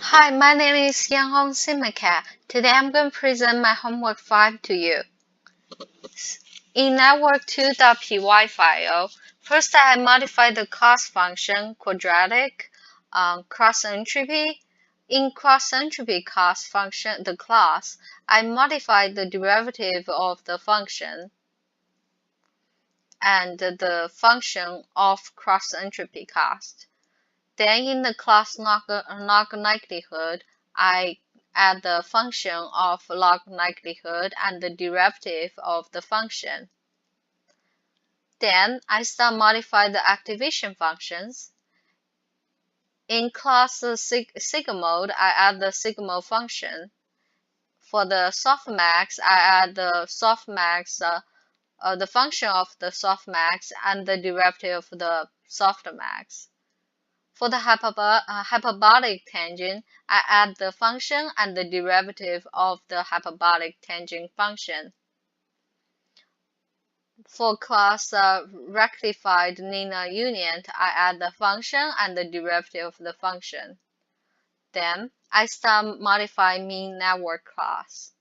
Hi, my name is hw5. Today I'm going to present my homework 5 to you. In network2.py file, first I modify the cost function quadratic cross entropy. In cross entropy cost function, the class, I modify the derivative of the function and the function of cross entropy cost. Then in the class log likelihood, I add the function of log likelihood and the derivative of the function. Then I start modify the activation functions. In class sigma mode, I add the sigma function. For the softmax, I add the softmax, the function of the softmax and the derivative of the softmax. For the hyperbolic tangent, I add the function and the derivative of the hyperbolic tangent function. For class rectified linear union, I add the function and the derivative of the function. Then I start modifying mean network class.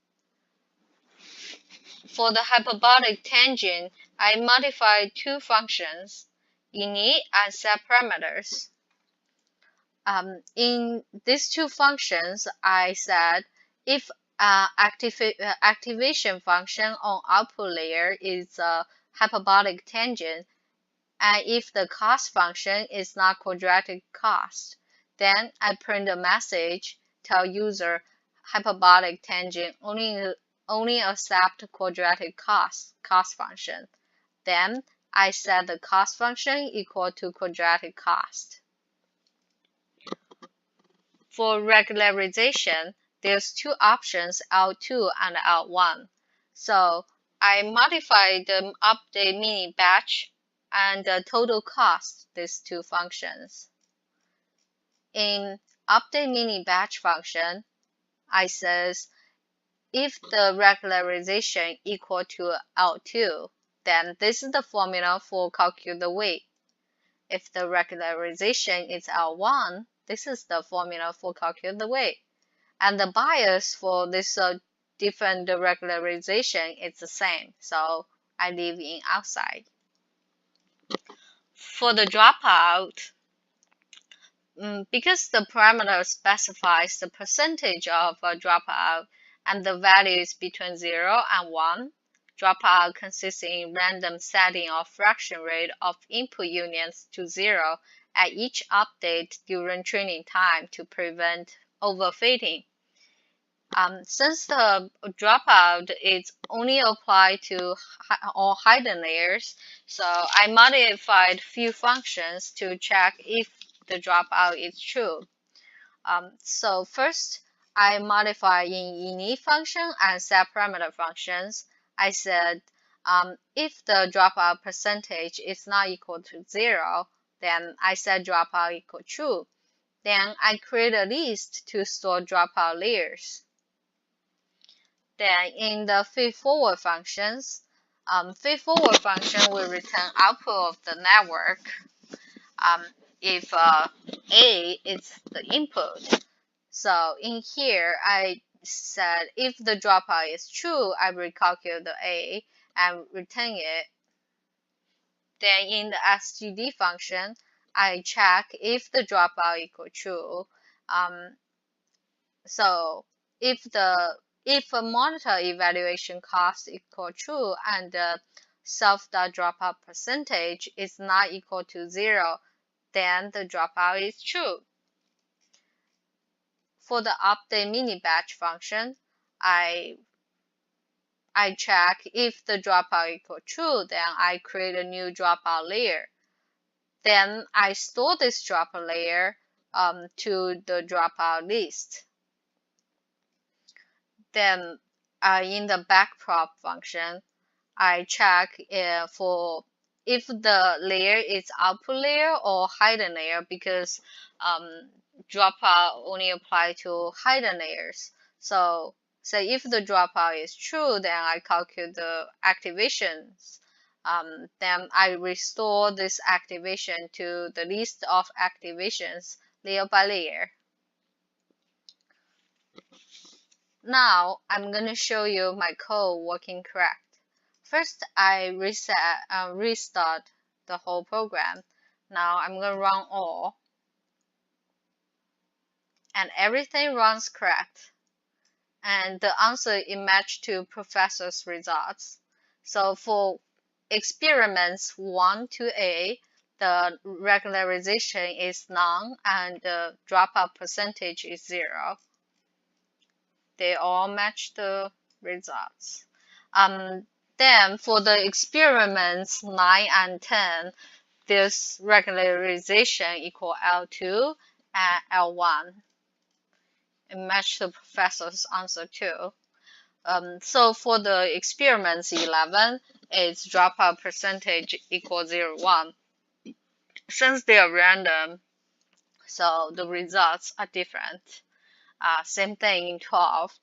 For the hyperbolic tangent, I modify two functions, init and set parameters. In these two functions, I said if activation function on output layer is a hyperbolic tangent, and if the cost function is not quadratic cost, then I print a message tell user hyperbolic tangent only accept quadratic cost function. Then I set the cost function equal to quadratic cost. For regularization, there's two options, L2 and L1. So I modify the update mini batch and the total cost, these two functions. In update mini batch function, I says if the regularization equal to L2, then this is the formula for calculate the weight. If the regularization is L1, this is the formula for calculate the weight. And the bias for this different regularization is the same. So I leave in outside. For the dropout, because the parameter specifies the percentage of a dropout and the value is between 0 and 1, dropout consists in random setting of fraction rate of input unions to 0 at each update during training time to prevent overfitting. Since the dropout is only applied to all hidden layers, so I modified few functions to check if the dropout is true. So first, I modify in init function and set parameter functions. I said if the dropout percentage is not equal to 0, then I set dropout equal true. Then I create a list to store dropout layers. Then in the feedforward functions, feedforward function will return output of the network if A is the input. So in here, I said if the dropout is true, I recalculate the A and return it. Then in the SGD function, I check if the dropout equal true. So if a monitor evaluation cost equal true and the self.dropout percentage is not equal to 0, then the dropout is true. For the update mini batch function, I check if the dropout equal true, then I create a new dropout layer. Then I store this dropout layer to the dropout list. Then in the backprop function, I check for if the layer is output layer or hidden layer, because dropout only apply to hidden layers. So say if the dropout is true, then I calculate the activations. Then I restore this activation to the list of activations layer by layer. Now I'm going to show you my code working correct. First, I restart the whole program. Now I'm going to run all, and everything runs correct. And the answer is matched to professor's results. So for experiments 1 to A, the regularization is none and the dropout percentage is 0. They all match the results. Then for the experiments 9 and 10, this regularization equal L2 and L1. It matched the professor's answer too. So for the experiments 11, its dropout percentage equals 0.1. Since they are random, so the results are different. Same thing in 12.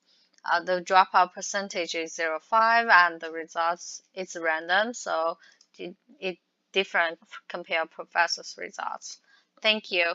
The dropout percentage is 0.5 and the results is random, so it different compared professor's results. Thank you.